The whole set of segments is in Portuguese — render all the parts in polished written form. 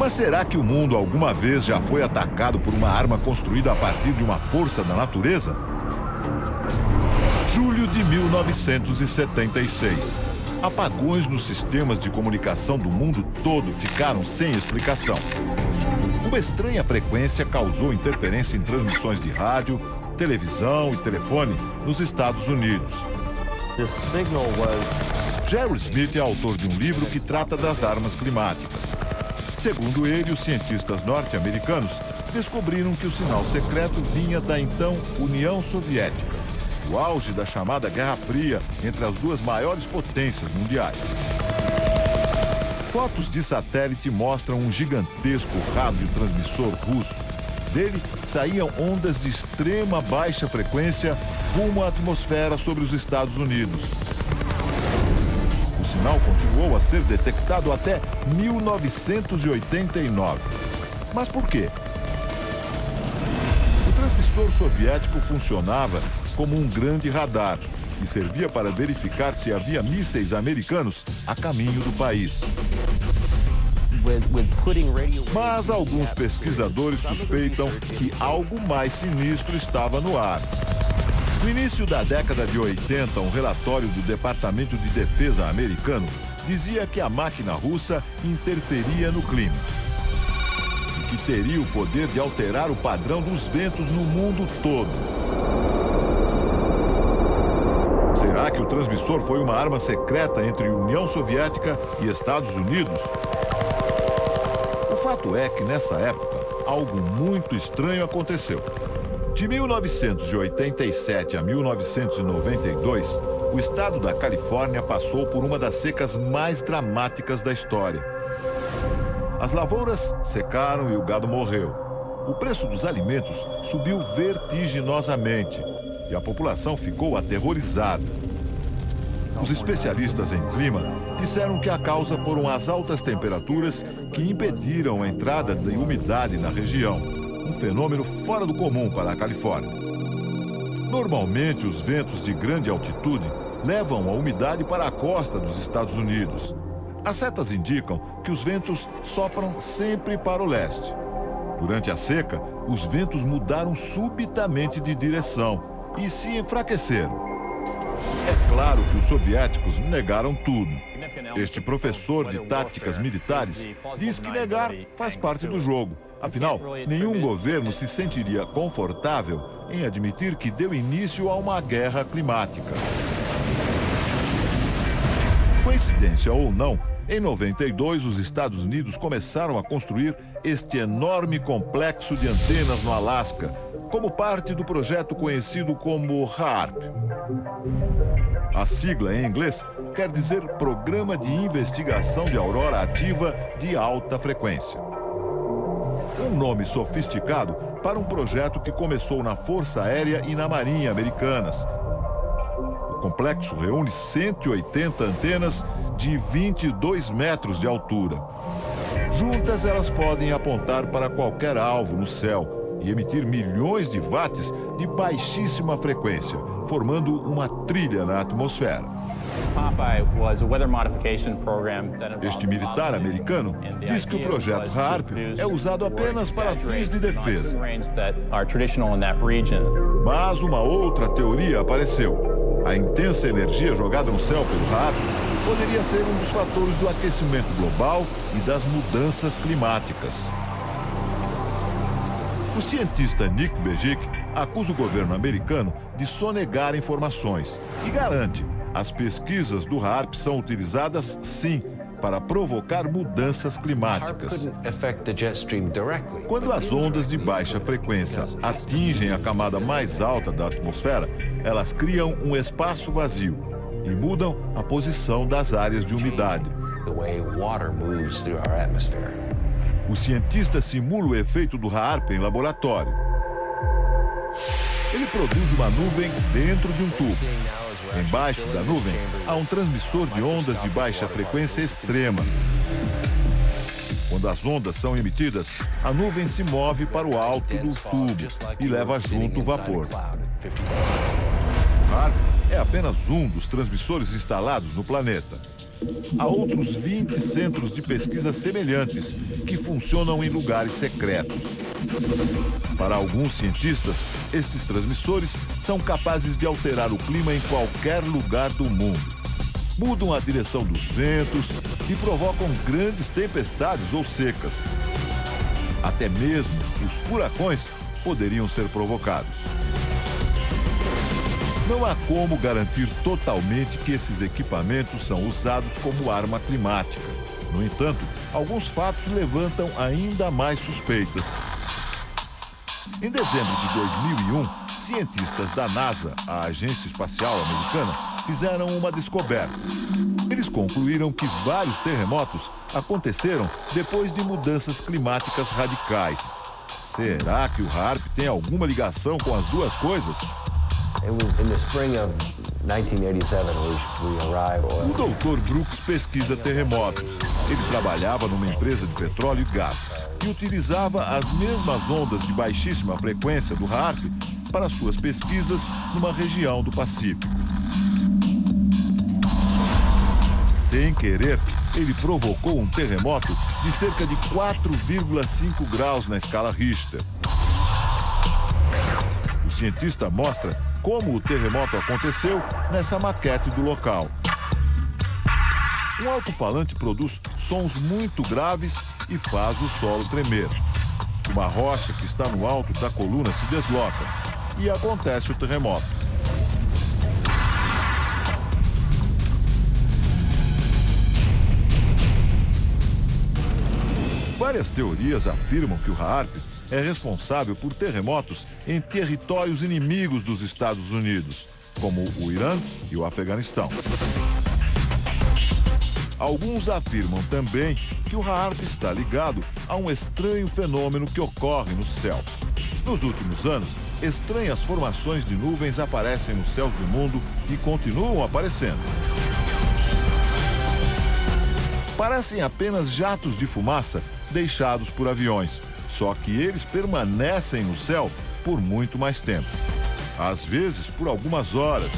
Mas será que o mundo alguma vez já foi atacado por uma arma construída a partir de uma força da natureza? Julho de 1976. Apagões nos sistemas de comunicação do mundo todo ficaram sem explicação. Uma estranha frequência causou interferência em transmissões de rádio, televisão e telefone nos Estados Unidos. Jerry Smith é autor de um livro que trata das armas climáticas. Segundo ele, os cientistas norte-americanos descobriram que o sinal secreto vinha da então União Soviética, o auge da chamada Guerra Fria entre as duas maiores potências mundiais. Fotos de satélite mostram um gigantesco radiotransmissor russo. Dele saíam ondas de extrema baixa frequência rumo à atmosfera sobre os Estados Unidos. O sinal continuou a ser detectado até 1989. Mas por quê? O transmissor soviético funcionava como um grande radar e servia para verificar se havia mísseis americanos a caminho do país. Mas alguns pesquisadores suspeitam que algo mais sinistro estava no ar. No início da década de 80, um relatório do Departamento de Defesa americano dizia que a máquina russa interferia no clima e que teria o poder de alterar o padrão dos ventos no mundo todo. Será que o transmissor foi uma arma secreta entre União Soviética e Estados Unidos? O fato é que, nessa época, algo muito estranho aconteceu. De 1987 a 1992, o estado da Califórnia passou por uma das secas mais dramáticas da história. As lavouras secaram e o gado morreu. O preço dos alimentos subiu vertiginosamente e a população ficou aterrorizada. Os especialistas em clima disseram que a causa foram as altas temperaturas que impediram a entrada de umidade na região, um fenômeno fora do comum para a Califórnia. Normalmente, os ventos de grande altitude levam a umidade para a costa dos Estados Unidos. As setas indicam que os ventos sopram sempre para o leste. Durante a seca, os ventos mudaram subitamente de direção e se enfraqueceram. É claro que os soviéticos negaram tudo. Este professor de táticas militares diz que negar faz parte do jogo. Afinal, nenhum governo se sentiria confortável em admitir que deu início a uma guerra climática. Coincidência ou não, em 92 os Estados Unidos começaram a construir este enorme complexo de antenas no Alasca, como parte do projeto conhecido como HAARP. A sigla em inglês quer dizer Programa de Investigação de Aurora Ativa de Alta Frequência. Um nome sofisticado para um projeto que começou na Força Aérea e na Marinha Americanas. O complexo reúne 180 antenas de 22 metros de altura. Juntas, elas podem apontar para qualquer alvo no céu e emitir milhões de watts de baixíssima frequência, formando uma trilha na atmosfera. Este militar americano diz que o projeto HAARP é usado apenas para fins de defesa. Mas uma outra teoria apareceu. A intensa energia jogada no céu pelo HAARP poderia ser um dos fatores do aquecimento global e das mudanças climáticas. O cientista Nick Begic acusa o governo americano de sonegar informações e garante: as pesquisas do HAARP são utilizadas, sim, para provocar mudanças climáticas. Quando as ondas de baixa frequência atingem a camada mais alta da atmosfera, elas criam um espaço vazio e mudam a posição das áreas de umidade. O cientista simula o efeito do HAARP em laboratório. Ele produz uma nuvem dentro de um tubo. Embaixo da nuvem há um transmissor de ondas de baixa frequência extrema. Quando as ondas são emitidas, a nuvem se move para o alto do tubo e leva junto o vapor. HAARP é apenas um dos transmissores instalados no planeta. Há outros 20 centros de pesquisa semelhantes que funcionam em lugares secretos. Para alguns cientistas, estes transmissores são capazes de alterar o clima em qualquer lugar do mundo. Mudam a direção dos ventos e provocam grandes tempestades ou secas. Até mesmo os furacões poderiam ser provocados. Não há como garantir totalmente que esses equipamentos são usados como arma climática. No entanto, alguns fatos levantam ainda mais suspeitas. Em dezembro de 2001, cientistas da NASA, a Agência Espacial Americana, fizeram uma descoberta. Eles concluíram que vários terremotos aconteceram depois de mudanças climáticas radicais. Será que o HAARP tem alguma ligação com as duas coisas? It was in the spring of 1987 we arrived. O Dr. Brooks pesquisa terremotos. Ele trabalhava numa empresa de petróleo e gás e utilizava as mesmas ondas de baixíssima frequência do HAARP para suas pesquisas numa região do Pacífico. Sem querer, ele provocou um terremoto de cerca de 4,5 graus na escala Richter. O cientista mostra como o terremoto aconteceu nessa maquete do local. Um alto-falante produz sons muito graves e faz o solo tremer. Uma rocha que está no alto da coluna se desloca e acontece o terremoto. Várias teorias afirmam que o HAARP é responsável por terremotos em territórios inimigos dos Estados Unidos, como o Irã e o Afeganistão. Alguns afirmam também que o HAARP está ligado a um estranho fenômeno que ocorre no céu. Nos últimos anos, estranhas formações de nuvens aparecem nos céus do mundo e continuam aparecendo. Parecem apenas jatos de fumaça deixados por aviões. Só que eles permanecem no céu por muito mais tempo. Às vezes por algumas horas,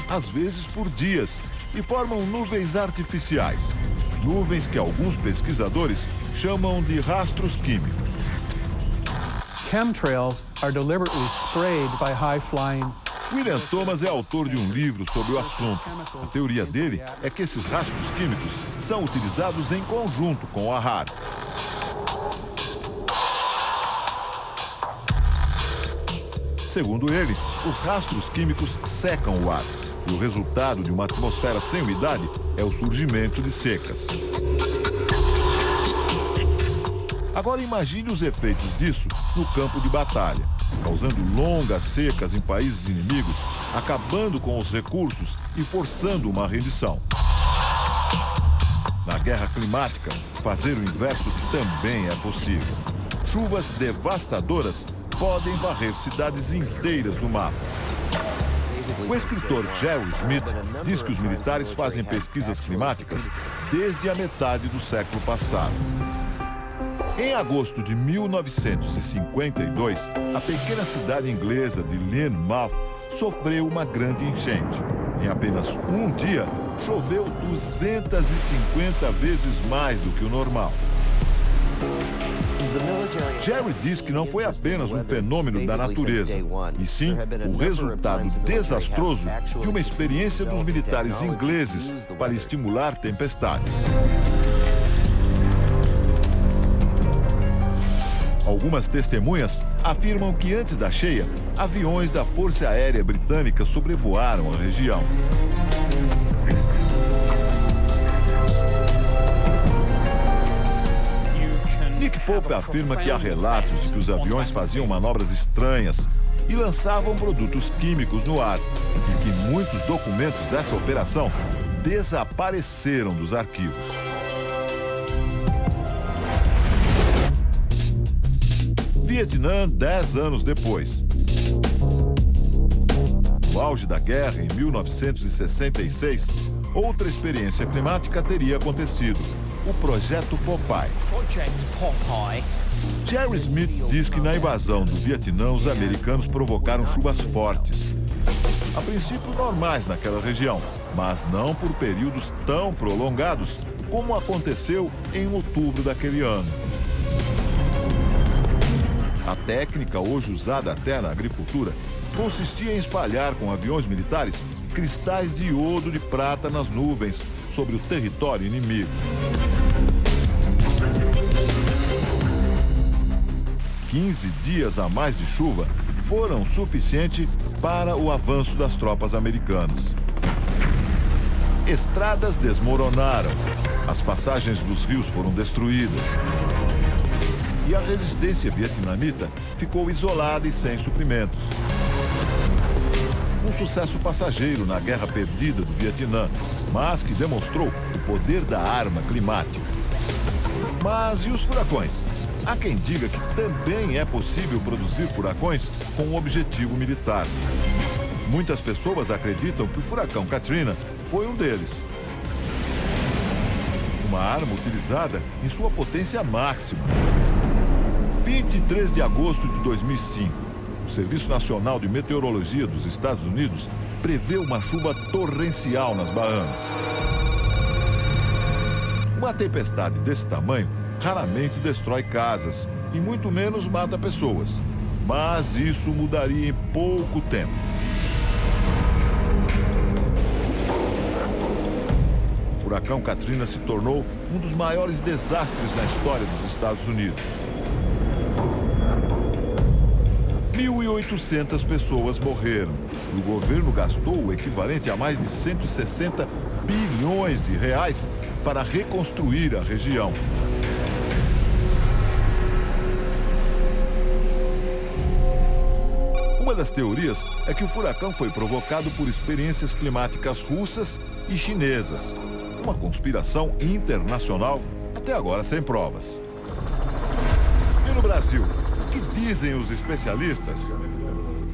às vezes por dias, e formam nuvens artificiais. Nuvens que alguns pesquisadores chamam de rastros químicos. Chemtrails are deliberately sprayed by high-flying. William Thomas é autor de um livro sobre o assunto. A teoria dele é que esses rastros químicos são utilizados em conjunto com a HAARP. Segundo ele, os rastros químicos secam o ar. E o resultado de uma atmosfera sem umidade é o surgimento de secas. Agora imagine os efeitos disso no campo de batalha, causando longas secas em países inimigos, acabando com os recursos e forçando uma rendição. Na guerra climática, fazer o inverso também é possível. Chuvas devastadoras podem varrer cidades inteiras do mapa. O escritor Jerry Smith diz que os militares fazem pesquisas climáticas desde a metade do século passado. Em agosto de 1952, a pequena cidade inglesa de Lynmouth sofreu uma grande enchente. Em apenas um dia, choveu 250 vezes mais do que o normal. Jerry diz que não foi apenas um fenômeno da natureza, e sim o resultado desastroso de uma experiência dos militares ingleses para estimular tempestades. Algumas testemunhas afirmam que antes da cheia, aviões da Força Aérea Britânica sobrevoaram a região. Nick Pope afirma que há relatos de que os aviões faziam manobras estranhas e lançavam produtos químicos no ar, e que muitos documentos dessa operação desapareceram dos arquivos. Vietnã, 10 anos depois. No auge da guerra, em 1966, outra experiência climática teria acontecido. O Projeto Popeye. Jerry Smith diz que na invasão do Vietnã, os americanos provocaram chuvas fortes. a princípio normais naquela região, mas não por períodos tão prolongados como aconteceu em outubro daquele ano. A técnica, hoje usada até na agricultura, consistia em espalhar com aviões militares cristais de iodo de prata nas nuvens sobre o território inimigo. 15 dias a mais de chuva foram suficientes para o avanço das tropas americanas. Estradas desmoronaram, as passagens dos rios foram destruídas. E a resistência vietnamita ficou isolada e sem suprimentos. Um sucesso passageiro na guerra perdida do Vietnã, mas que demonstrou o poder da arma climática. Mas e os furacões? Há quem diga que também é possível produzir furacões com um objetivo militar. Muitas pessoas acreditam que o furacão Katrina foi um deles. Uma arma utilizada em sua potência máxima. 23 de agosto de 2005, o Serviço Nacional de Meteorologia dos Estados Unidos prevê uma chuva torrencial nas Bahamas. Uma tempestade desse tamanho raramente destrói casas e muito menos mata pessoas. Mas isso mudaria em pouco tempo. O furacão Katrina se tornou um dos maiores desastres na história dos Estados Unidos. 1.800 pessoas morreram e o governo gastou o equivalente a mais de 160 bilhões de reais para reconstruir a região. Uma das teorias é que o furacão foi provocado por experiências climáticas russas e chinesas. Uma conspiração internacional, até agora sem provas. E no Brasil, o que dizem os especialistas?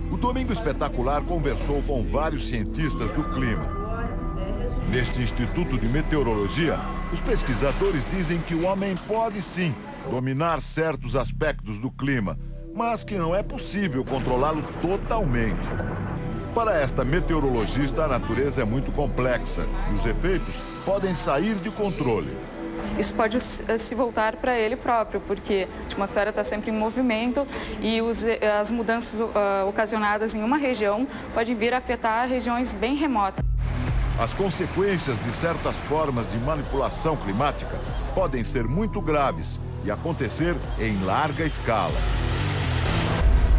O Domingo Espetacular conversou com vários cientistas do clima. Neste Instituto de Meteorologia, os pesquisadores dizem que o homem pode sim dominar certos aspectos do clima, mas que não é possível controlá-lo totalmente. Para esta meteorologista, a natureza é muito complexa e os efeitos podem sair de controle. Isso pode se voltar para ele próprio, porque a atmosfera está sempre em movimento e as mudanças ocasionadas em uma região podem vir a afetar regiões bem remotas. As consequências de certas formas de manipulação climática podem ser muito graves e acontecer em larga escala.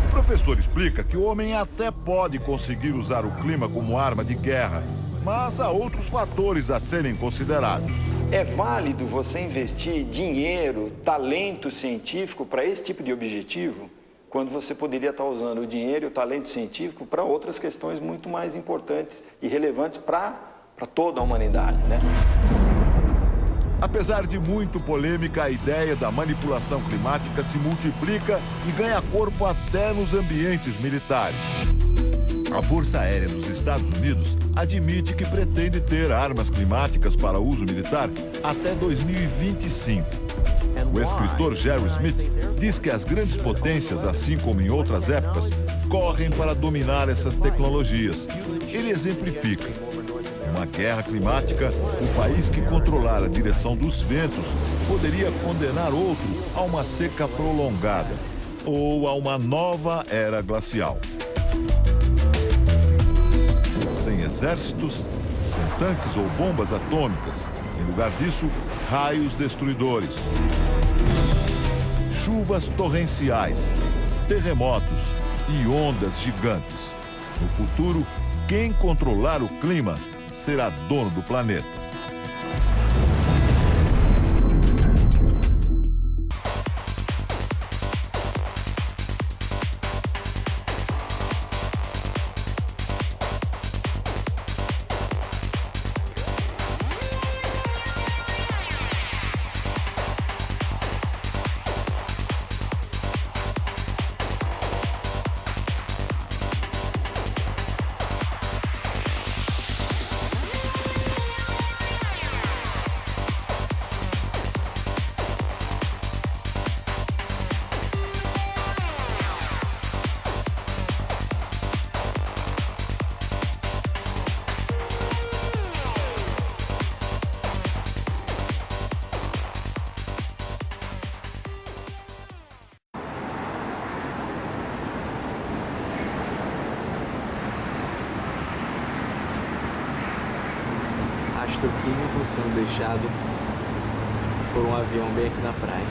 O professor explica que o homem até pode conseguir usar o clima como arma de guerra, mas há outros fatores a serem considerados. É válido você investir dinheiro, talento científico para esse tipo de objetivo, quando você poderia estar usando o dinheiro e o talento científico para outras questões muito mais importantes e relevantes para toda a humanidade, né? Apesar de muito polêmica, a ideia da manipulação climática se multiplica e ganha corpo até nos ambientes militares. A Força Aérea dos Estados Unidos admite que pretende ter armas climáticas para uso militar até 2025. O escritor Jerry Smith diz que as grandes potências, assim como em outras épocas, correm para dominar essas tecnologias. Ele exemplifica. Numa guerra climática, o país que controlar a direção dos ventos poderia condenar outro a uma seca prolongada ou a uma nova era glacial. Sem exércitos, sem tanques ou bombas atômicas. Em lugar disso, raios destruidores. Chuvas torrenciais, terremotos e ondas gigantes. No futuro, quem controlar o clima será dono do planeta. rastro químico sendo deixado por um avião bem aqui na praia.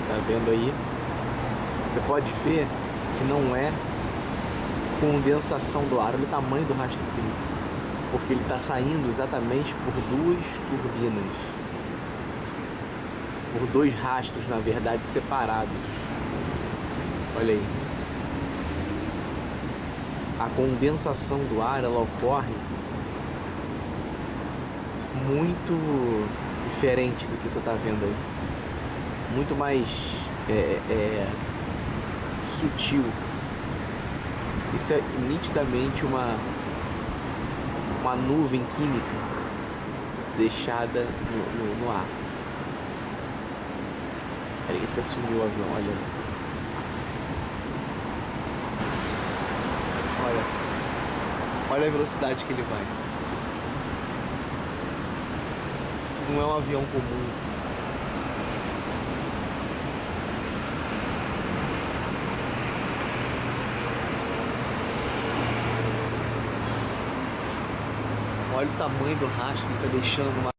Tá vendo aí? Você pode ver que não é condensação do ar, olha o tamanho do rastro químico, porque ele está saindo exatamente por duas turbinas, por dois rastros, na verdade, separados. Olha aí. A condensação do ar, ela ocorre muito diferente do que você está vendo aí. Muito mais sutil. Isso é nitidamente uma nuvem química deixada no ar. Ele até sumiu o avião, olha. Olha a velocidade que ele vai. Isso não é um avião comum. Olha o tamanho do rastro que ele está deixando numa